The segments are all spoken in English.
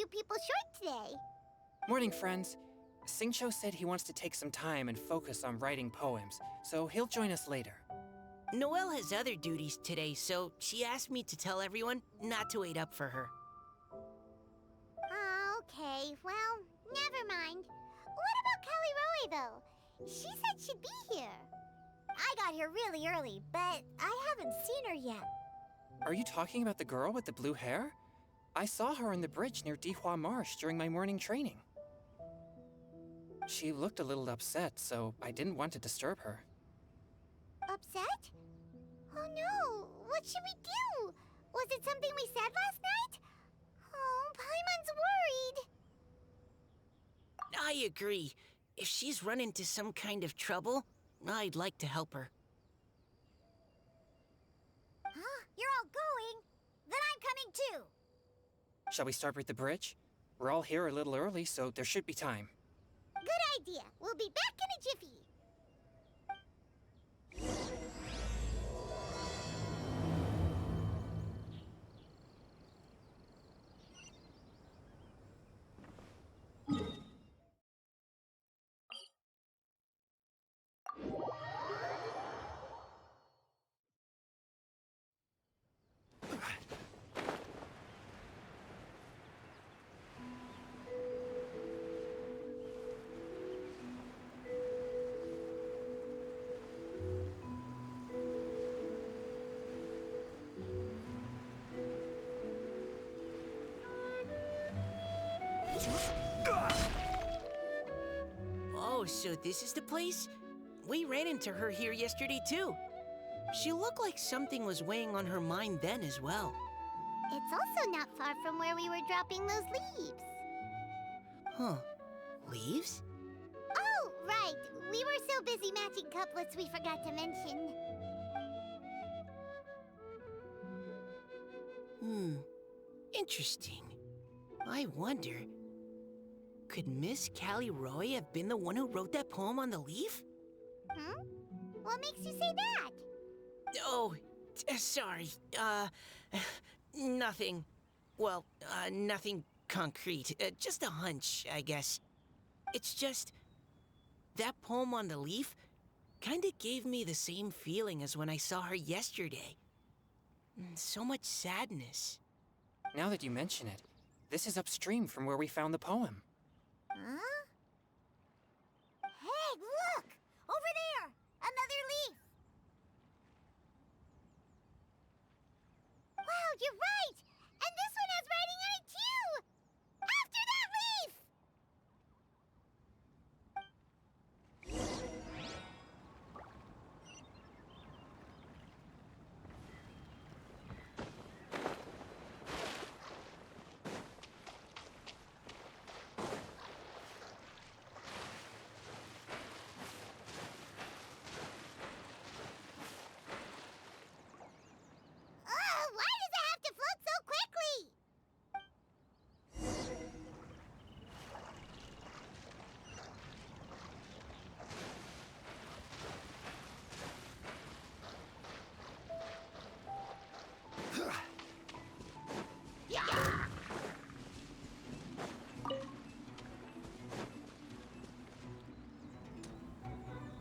you people short today. Morning, friends. Singcho said he wants to take some time and focus on writing poems, so he'll join us later. Noelle has other duties today, so she asked me to tell everyone not to wait up for her. Oh, okay. Well, never mind. What about Kelly Roy, though? She said she'd be here. I got here really early, but I haven't seen her yet. Are you talking about the girl with the blue hair? I saw her on the bridge near Dihua Marsh during my morning training. She looked a little upset, so I didn't want to disturb her. Upset? Oh no, what should we do? Was it something we said last night? Oh, Paimon's worried. I agree. If she's run into some kind of trouble, I'd like to help her. Huh? You're all going? Then I'm coming too. Shall we start with the bridge? We're all here a little early, so there should be time. Good idea. We'll be back in a jiffy. Oh, so this is the place? We ran into her here yesterday, too. She looked like something was weighing on her mind then as well. It's also not far from where we were dropping those leaves. Huh. Leaves? Oh, right. We were so busy matching couplets we forgot to mention. Interesting. I wonder, could Miss Callie Roy have been the one who wrote that poem on the leaf? Hmm? What makes you say that? Oh, sorry. Nothing. Well, nothing concrete. Just a hunch, I guess. It's just, that poem on the leaf kinda gave me the same feeling as when I saw her yesterday. So much sadness. Now that you mention it, this is upstream from where we found the poem. Huh? Hey, look! Over there! Another leaf! Wow, you're right! And this one has writing on it too! After that leaf! Why does it have to float so quickly?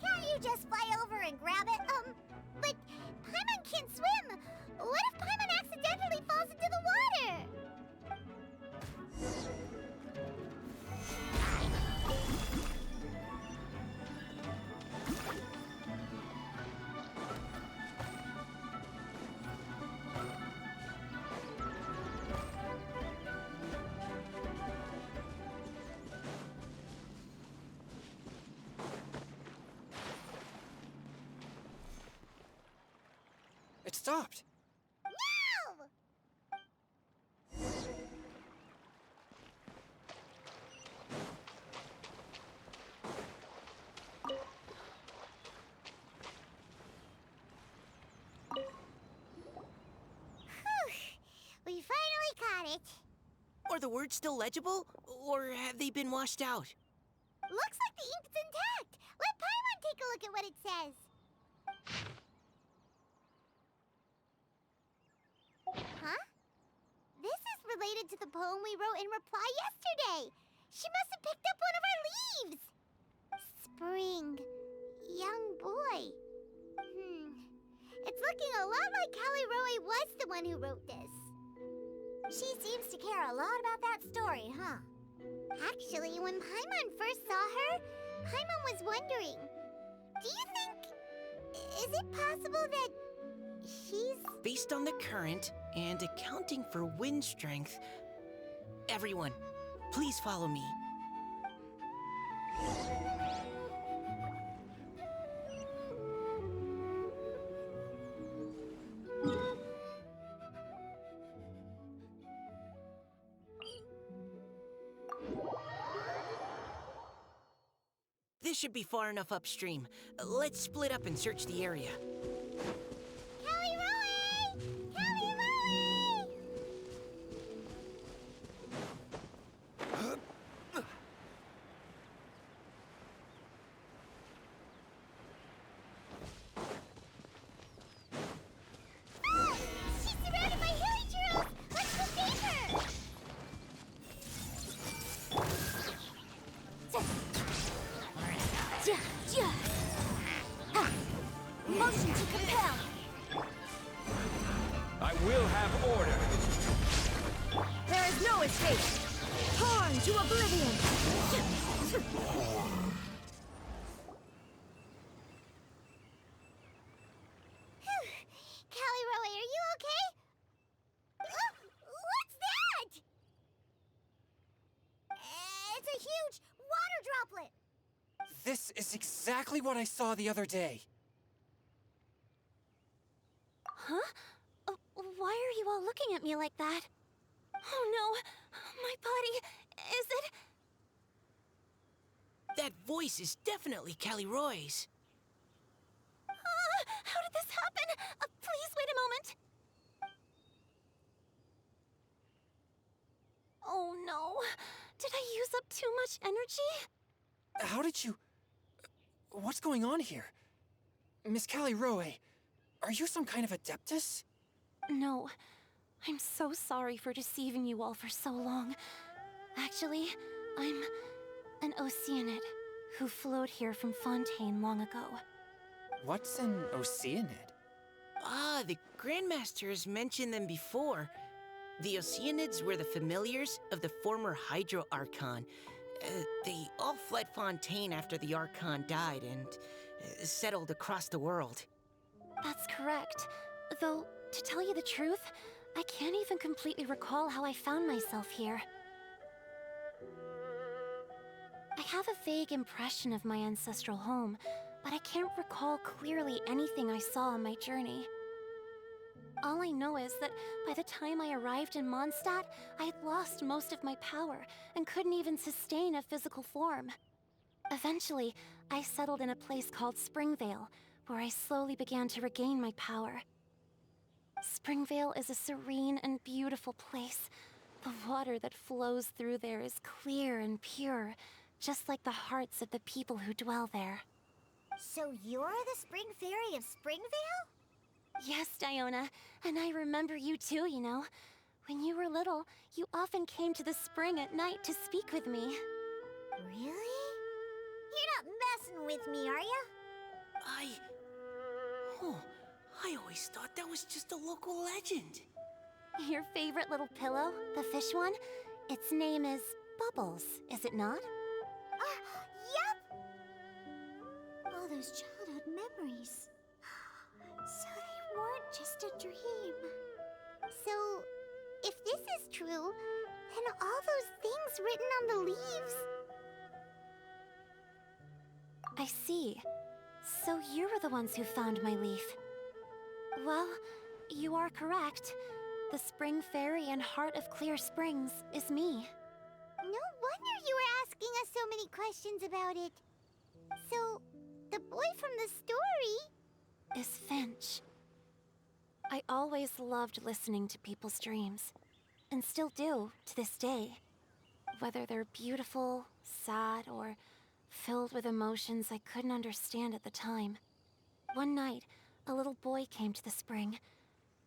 Can't you just fly over and grab it? But Paimon can't swim. What if Paimon accidentally falls into the water? It stopped! No! We finally caught it. Are the words still legible, or have they been washed out? Looks like the ink's intact. Let Paimon take a look at what it says. Huh? This is related to the poem we wrote in reply yesterday. She must have picked up one of our leaves. Spring. Young boy. It's looking a lot like Callie Roe was the one who wrote this. She seems to care a lot about that story, huh? Actually, when Paimon first saw her, Paimon was wondering, do you think... is it possible that she's... Based on the current and accounting for wind strength, everyone, please follow me. This should be far enough upstream. Let's split up and search the area. Callie Roe! Callie Roe! Ah! She's surrounded by hilly churros! Let's go save her! Motion to compel! I will have order. There is no escape! Torn to oblivion! Callie Roe, are you okay? What's that? It's a huge water droplet! This is exactly what I saw the other day. Huh? Why are you all looking at me like that? Oh no! My body... is it... That voice is definitely Callie Roy's. How did this happen? Please wait a moment. Oh no. Did I use up too much energy? How did you... What's going on here? Miss Callie Roe, are you some kind of adeptus? No. I'm so sorry for deceiving you all for so long. Actually, I'm an Oceanid who flowed here from Fontaine long ago. What's an Oceanid? Ah, the Grandmasters mentioned them before. The Oceanids were the familiars of the former Hydro Archon. They all fled Fontaine after the Archon died and settled across the world. That's correct. Though, to tell you the truth, I can't even completely recall how I found myself here. I have a vague impression of my ancestral home, but I can't recall clearly anything I saw on my journey. All I know is that by the time I arrived in Mondstadt, I had lost most of my power and couldn't even sustain a physical form. Eventually, I settled in a place called Springvale, where I slowly began to regain my power. Springvale is a serene and beautiful place. The water that flows through there is clear and pure, just like the hearts of the people who dwell there. So you're the Spring Fairy of Springvale? Yes, Diona, and I remember you too, you know. When you were little, you often came to the spring at night to speak with me. Really? You're not messing with me, are ya? I always thought that was just a local legend. Your favorite little pillow, the fish one? Its name is Bubbles, is it not? Yep! All those childhood memories. So they weren't just a dream. So, if this is true, then all those things written on the leaves... I see. So you were the ones who found my leaf. Well, you are correct. The Spring Fairy and Heart of Clear Springs is me. No wonder you were asking us so many questions about it. So, the boy from the story... is Finch. I always loved listening to people's dreams, and still do to this day. Whether they're beautiful, sad, or filled with emotions I couldn't understand at the time. One night, a little boy came to the spring.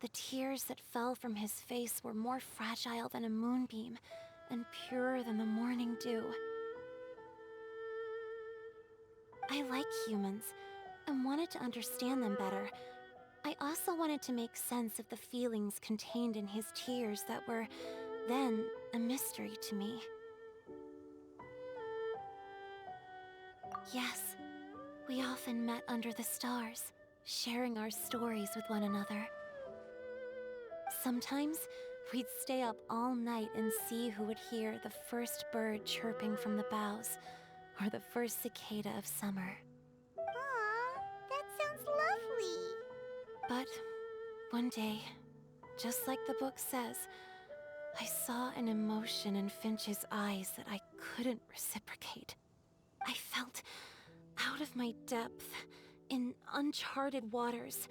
The tears that fell from his face were more fragile than a moonbeam and purer than the morning dew. I like humans and wanted to understand them better. I also wanted to make sense of the feelings contained in his tears that were, then, a mystery to me. Yes, we often met under the stars, sharing our stories with one another. Sometimes, we'd stay up all night and see who would hear the first bird chirping from the boughs, or the first cicada of summer. Aw, that sounds lovely. But one day, just like the book says, I saw an emotion in Finch's eyes that I couldn't reciprocate. I felt out of my depth, in uncharted waters.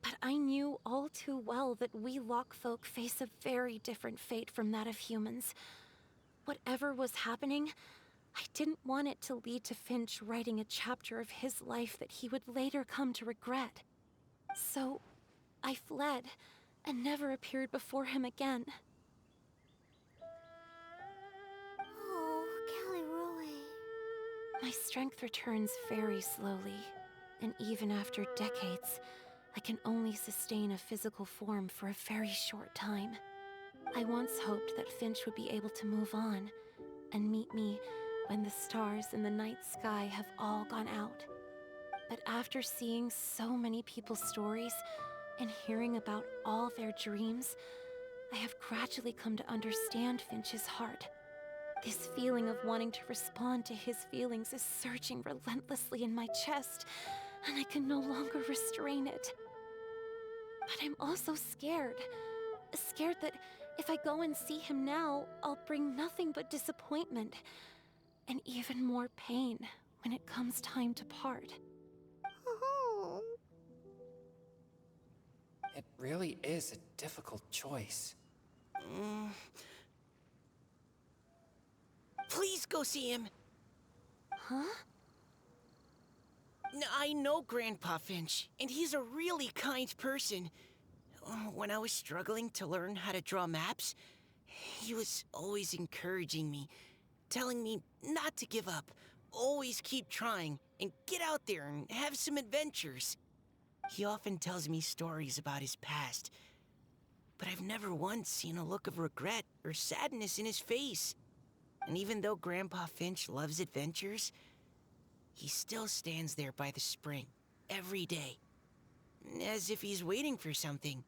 But I knew all too well that we Lockfolk face a very different fate from that of humans. Whatever was happening, I didn't want it to lead to Finch writing a chapter of his life that he would later come to regret. So, I fled, and never appeared before him again. Oh, Callie Roy. My strength returns very slowly, and even after decades, I can only sustain a physical form for a very short time. I once hoped that Finch would be able to move on, and meet me when the stars in the night sky have all gone out. But after seeing so many people's stories, and hearing about all their dreams, I have gradually come to understand Finch's heart. This feeling of wanting to respond to his feelings is surging relentlessly in my chest, and I can no longer restrain it. But I'm also scared. Scared that if I go and see him now, I'll bring nothing but disappointment, and even more pain when it comes time to part. Oh. It really is a difficult choice. Please go see him. Huh? I know Grandpa Finch, and he's a really kind person. When I was struggling to learn how to draw maps, he was always encouraging me, telling me not to give up, always keep trying, and get out there and have some adventures. He often tells me stories about his past, but I've never once seen a look of regret or sadness in his face. And even though Grandpa Finch loves adventures, he still stands there by the spring, every day, as if he's waiting for something.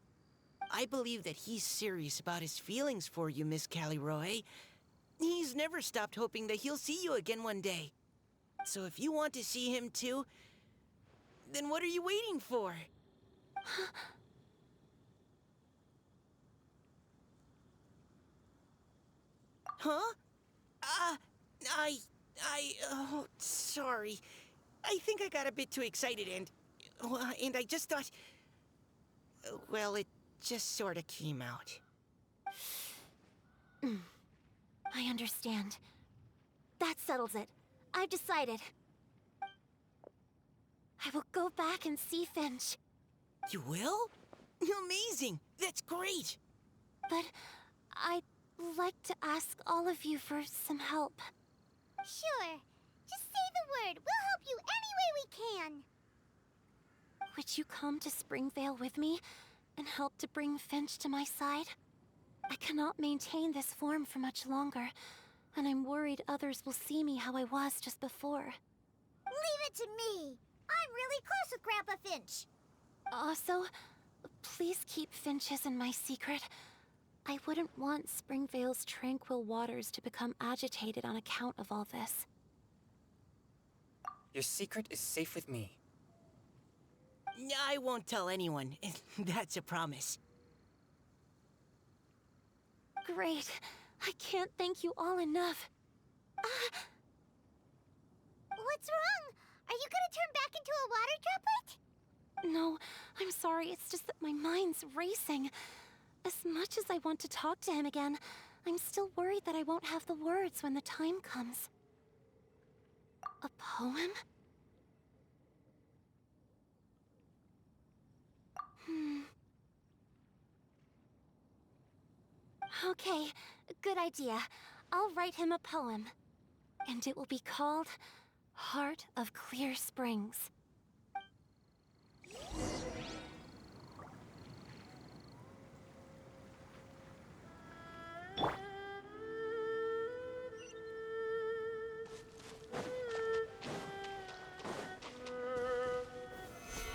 I believe that he's serious about his feelings for you, Miss Callie Roy. He's never stopped hoping that he'll see you again one day. So if you want to see him too, then what are you waiting for? Huh? Oh, sorry. I think I got a bit too excited and I just thought, well, it just sort of came out. I understand. That settles it. I've decided. I will go back and see Finch. You will? Amazing! That's great! But I'd like to ask all of you for some help. Sure. Just say the word. We'll help you any way we can. Would you come to Springvale with me and help to bring Finch to my side? I cannot maintain this form for much longer, and I'm worried others will see me how I was just before. Leave it to me. I'm really close with Grandpa Finch. Also, please keep Finch's in my secret. I wouldn't want Springvale's tranquil waters to become agitated on account of all this. Your secret is safe with me. I won't tell anyone. That's a promise. Great. I can't thank you all enough. What's wrong? Are you gonna turn back into a water droplet? No, I'm sorry. It's just that my mind's racing. As much as I want to talk to him again, I'm still worried that I won't have the words when the time comes. A poem? Okay, good idea. I'll write him a poem. And it will be called Heart of Clear Springs.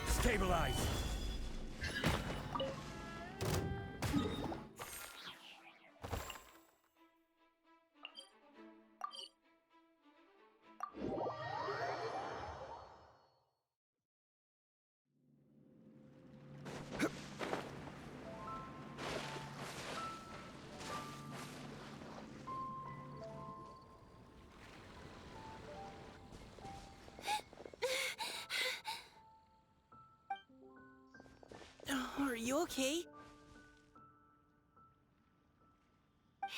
Stabilize! Are you okay?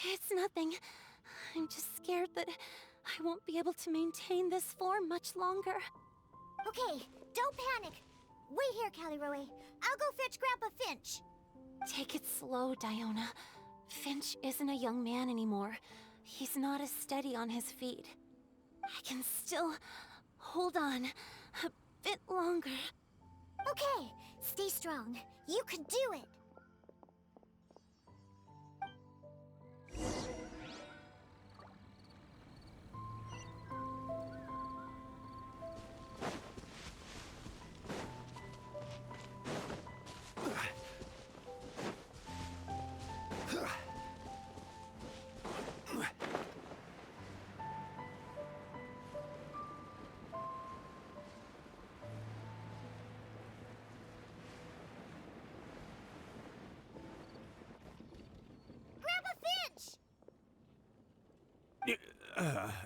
It's nothing. I'm just scared that I won't be able to maintain this form much longer. Okay, don't panic. Wait here, Caliroe. I'll go fetch Grandpa Finch. Take it slow, Diona. Finch isn't a young man anymore. He's not as steady on his feet. I can still hold on a bit longer. Okay, stay strong. You can do it.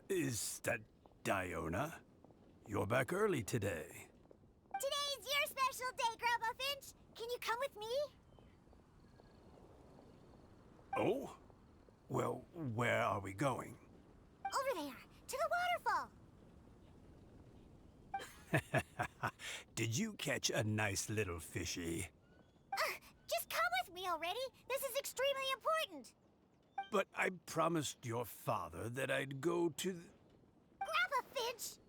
Is that Diona? You're back early today. Today's your special day, Grandpa Finch. Can you come with me? Oh? Well, where are we going? Over there, to the waterfall. Did you catch a nice little fishy? Just come with me already. This is extremely important. But I promised your father that I'd go to Grandpa Finch!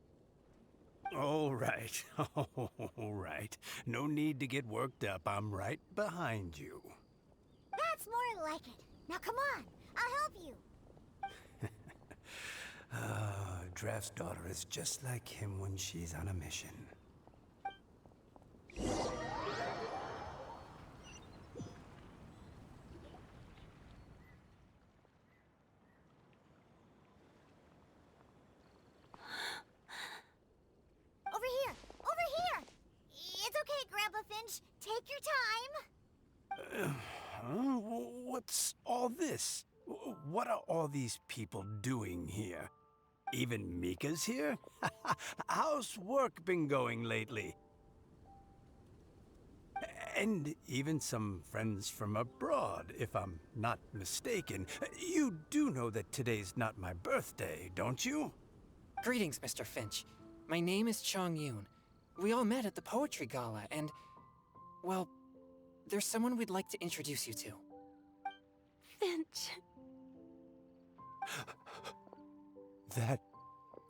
All right. All right. No need to get worked up. I'm right behind you. That's more like it. Now come on, I'll help you. Draft's daughter is just like him when she's on a mission. Over here! Over here! It's okay, Grandpa Finch. Take your time. What's all this? What are all these people doing here? Even Mika's here? How's work been going lately? And even some friends from abroad, if I'm not mistaken. You do know that today's not my birthday, don't you? Greetings, Mr. Finch. My name is Chong Yoon. We all met at the poetry gala, and, well, there's someone we'd like to introduce you to. Finch. That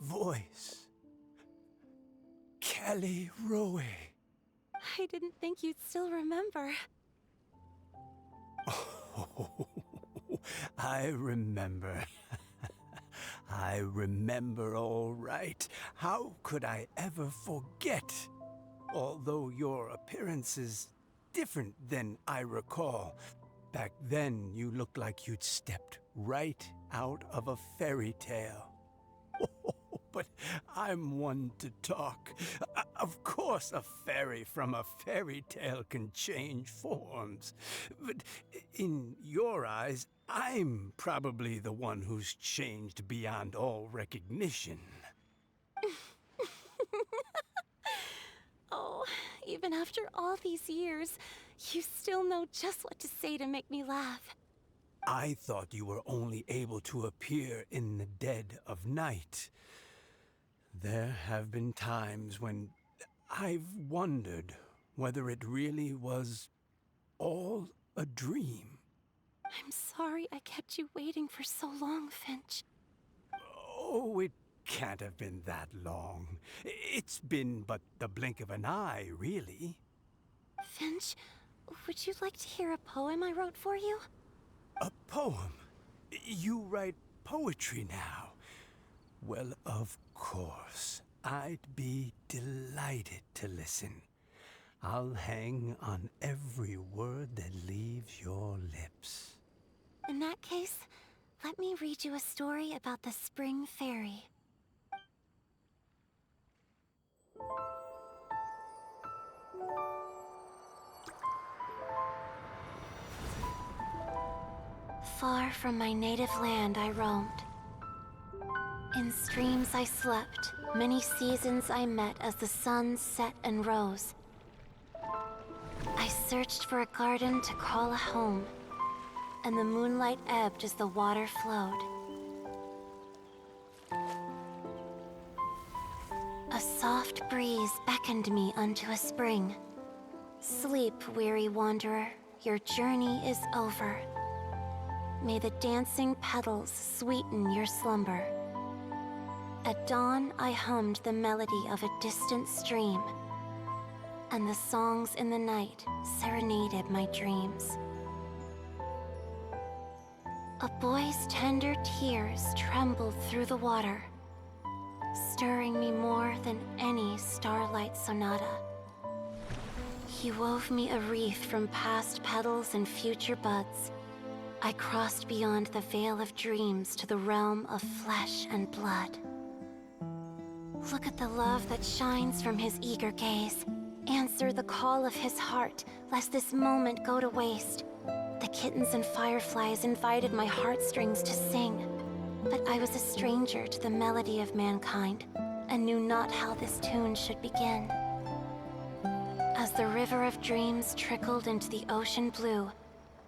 voice. Caliroe. I didn't think you'd still remember. Oh, I remember. I remember all right. How could I ever forget? Although your appearance is different than I recall. Back then, you looked like you'd stepped right out of a fairy tale. But I'm one to talk. Of course, a fairy from a fairy tale can change forms. But in your eyes, I'm probably the one who's changed beyond all recognition. Oh, even after all these years, you still know just what to say to make me laugh. I thought you were only able to appear in the dead of night. There have been times when I've wondered whether it really was all a dream. I'm sorry I kept you waiting for so long, Finch. Oh, it can't have been that long. It's been but the blink of an eye, really. Finch, would you like to hear a poem I wrote for you? A poem? You write poetry now? Well, of course. I'd be delighted to listen. I'll hang on every word that leaves your lips. In that case, let me read you a story about the Spring Fairy. Far from my native land I roamed. In streams I slept, many seasons I met as the sun set and rose. I searched for a garden to call a home, and the moonlight ebbed as the water flowed. A soft breeze beckoned me unto a spring. Sleep, weary wanderer, your journey is over. May the dancing petals sweeten your slumber. At dawn, I hummed the melody of a distant stream, and the songs in the night serenaded my dreams. A boy's tender tears trembled through the water, stirring me more than any starlight sonata. He wove me a wreath from past petals and future buds. I crossed beyond the veil of dreams to the realm of flesh and blood. Look at the love that shines from his eager gaze. Answer the call of his heart, lest this moment go to waste. The kittens and fireflies invited my heartstrings to sing, but I was a stranger to the melody of mankind, and knew not how this tune should begin. As the river of dreams trickled into the ocean blue,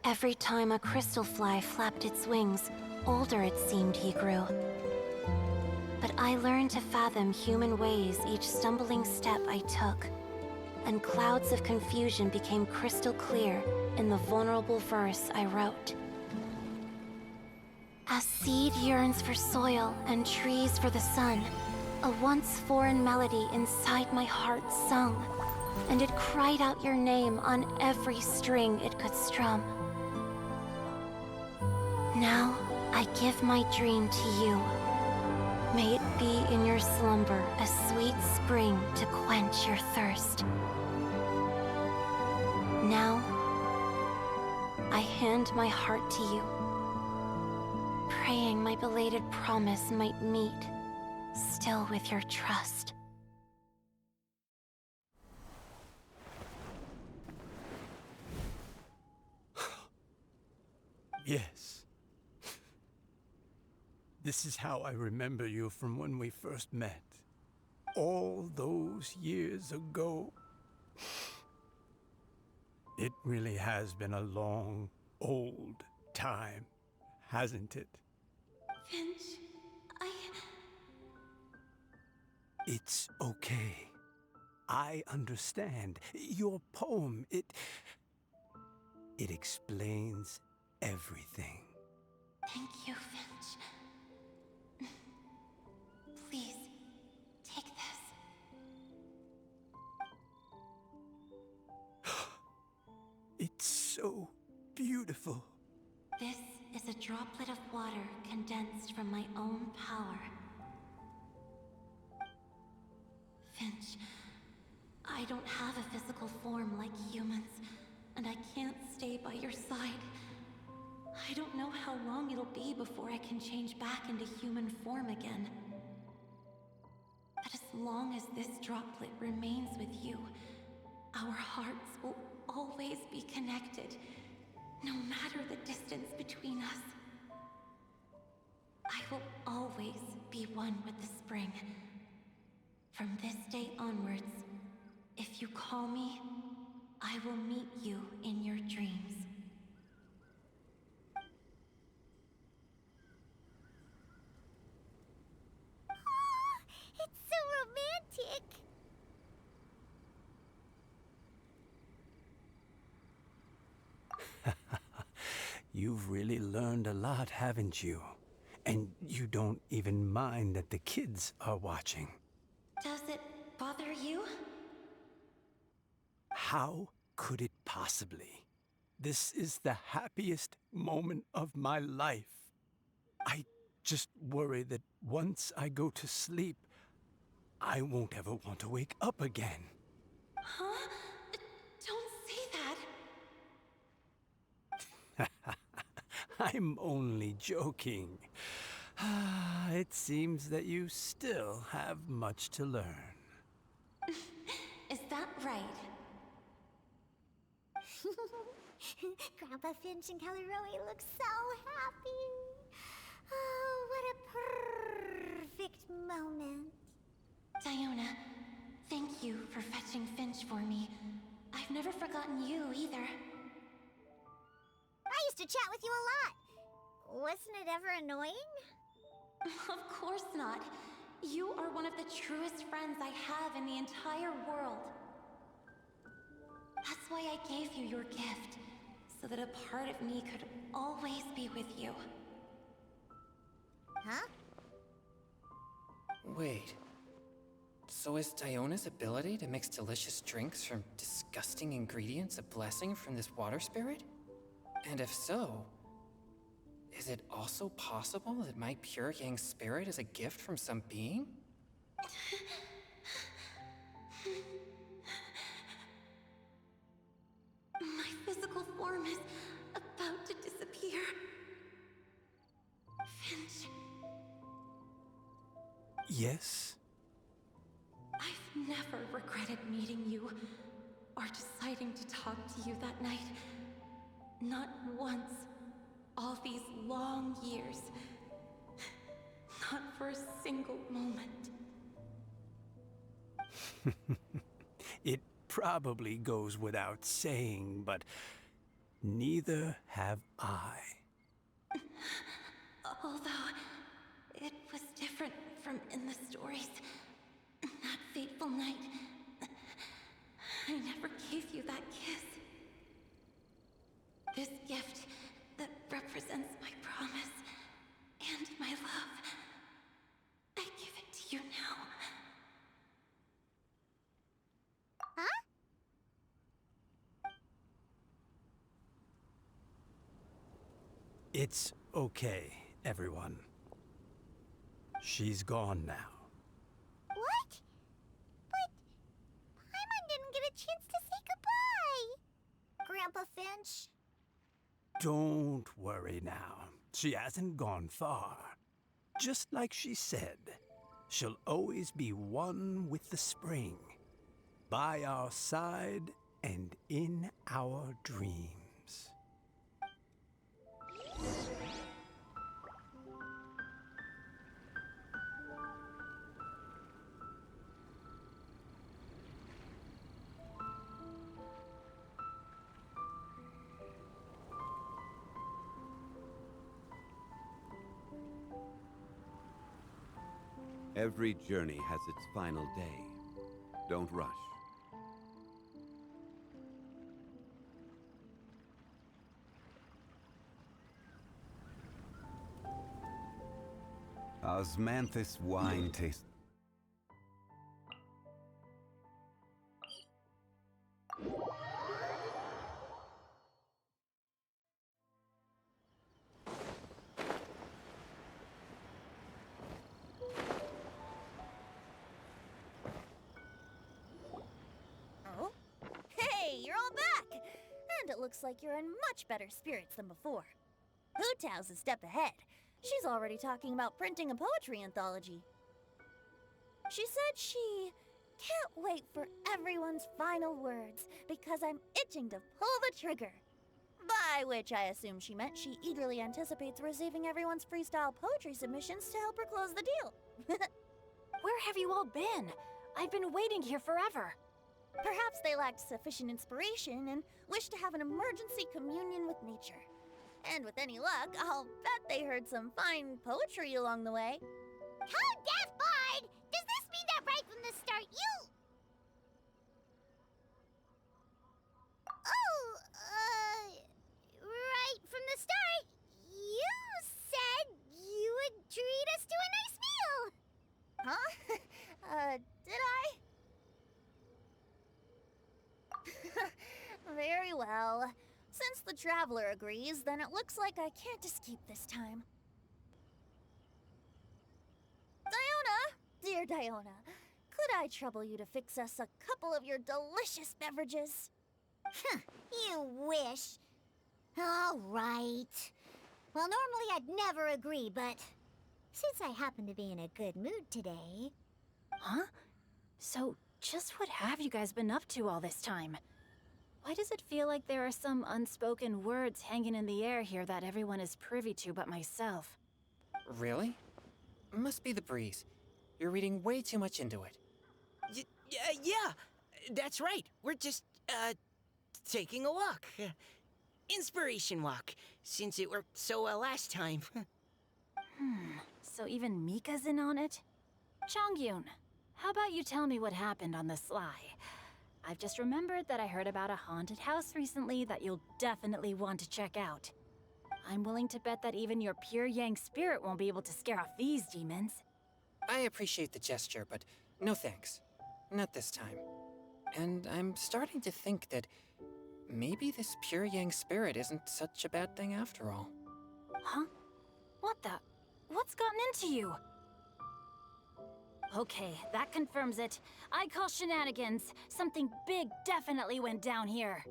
every time a crystal fly flapped its wings, older it seemed he grew. But I learned to fathom human ways each stumbling step I took, and clouds of confusion became crystal clear in the vulnerable verse I wrote. As seed yearns for soil and trees for the sun, a once foreign melody inside my heart sung, and it cried out your name on every string it could strum. Now, I give my dream to you. May it be in your slumber a sweet spring to quench your thirst. Now, I hand my heart to you, praying my belated promise might meet, still with your trust. Yes. This is how I remember you from when we first met. All those years ago. It really has been a long, old time, hasn't it? Finch, It's okay. I understand. Your poem, it explains everything. Thank you, Finch. Please, take this. It's so beautiful. This is a droplet of water condensed from my own power. Finch, I don't have a physical form like humans, and I can't stay by your side. I don't know how long it'll be before I can change back into human form again. But as long as this droplet remains with you, our hearts will always be connected, no matter the distance between us. I will always be one with the spring. From this day onwards, if you call me, I will meet you in your dreams. It's so romantic. You've really learned a lot, haven't you? And you don't even mind that the kids are watching. Does it bother you? How could it possibly? This is the happiest moment of my life. I just worry that once I go to sleep, I won't ever want to wake up again. Huh? Don't say that. I'm only joking. It seems that you still have much to learn. Is that right? Grandpa Finch and Kelly Rowie look so happy. Oh, what a perfect moment. Diona, thank you for fetching Finch for me. I've never forgotten you either. I used to chat with you a lot. Wasn't it ever annoying? Of course not. You are one of the truest friends I have in the entire world. That's why I gave you your gift, so that a part of me could always be with you. Huh? Wait. So is Diona's ability to mix delicious drinks from disgusting ingredients a blessing from this water spirit? And if so, is it also possible that my pure yang spirit is a gift from some being? My physical form is about to disappear. Finch, Yes? I've never regretted meeting you or deciding to talk to you that night. Not once. All these long years. Not for a single moment. It probably goes without saying, but neither have I. Although, it was different from in the stories. That fateful night, I never gave you that kiss. This gift that represents my promise and my love, I give it to you now. Huh? It's okay, everyone. She's gone now. What? But Paimon didn't get a chance to say goodbye. Grandpa Finch. Don't worry now. She hasn't gone far. Just like she said, she'll always be one with the spring, by our side and in our dreams. Every journey has its final day. Don't rush. Osmanthus wine tastes... Oh? Hey, you're all back! And it looks like you're in much better spirits than before. Hu-Tao's a step ahead. She's already talking about printing a poetry anthology. She said she can't wait for everyone's final words because I'm itching to pull the trigger. By which I assume she meant she eagerly anticipates receiving everyone's freestyle poetry submissions to help her close the deal. Where have you all been? I've been waiting here forever. Perhaps they lacked sufficient inspiration and wished to have an emergency communion with nature. And with any luck, I'll bet they heard some fine poetry along the way. Code Death Bard! Does this mean that right from the start you... Oh, right from the start, well. Since the Traveler agrees, then it looks like I can't escape this time. Diona! Dear Diona, could I trouble you to fix us a couple of your delicious beverages? You wish. All right. Well, normally I'd never agree, but since I happen to be in a good mood today... Huh? So, just what have you guys been up to all this time? Why does it feel like there are some unspoken words hanging in the air here that everyone is privy to but myself? Really? Must be the breeze. You're reading way too much into it. Yeah, that's right. We're just, taking a walk. Inspiration walk, since it worked so well last time. So even Mika's in on it? Chongyun, how about you tell me what happened on the sly? I've just remembered that I heard about a haunted house recently that you'll definitely want to check out. I'm willing to bet that even your pure Yang spirit won't be able to scare off these demons. I appreciate the gesture, but no thanks. Not this time. And I'm starting to think that maybe this pure Yang spirit isn't such a bad thing after all. Huh? What the? What's gotten into you? Okay, that confirms it. I call shenanigans. Something big definitely went down here.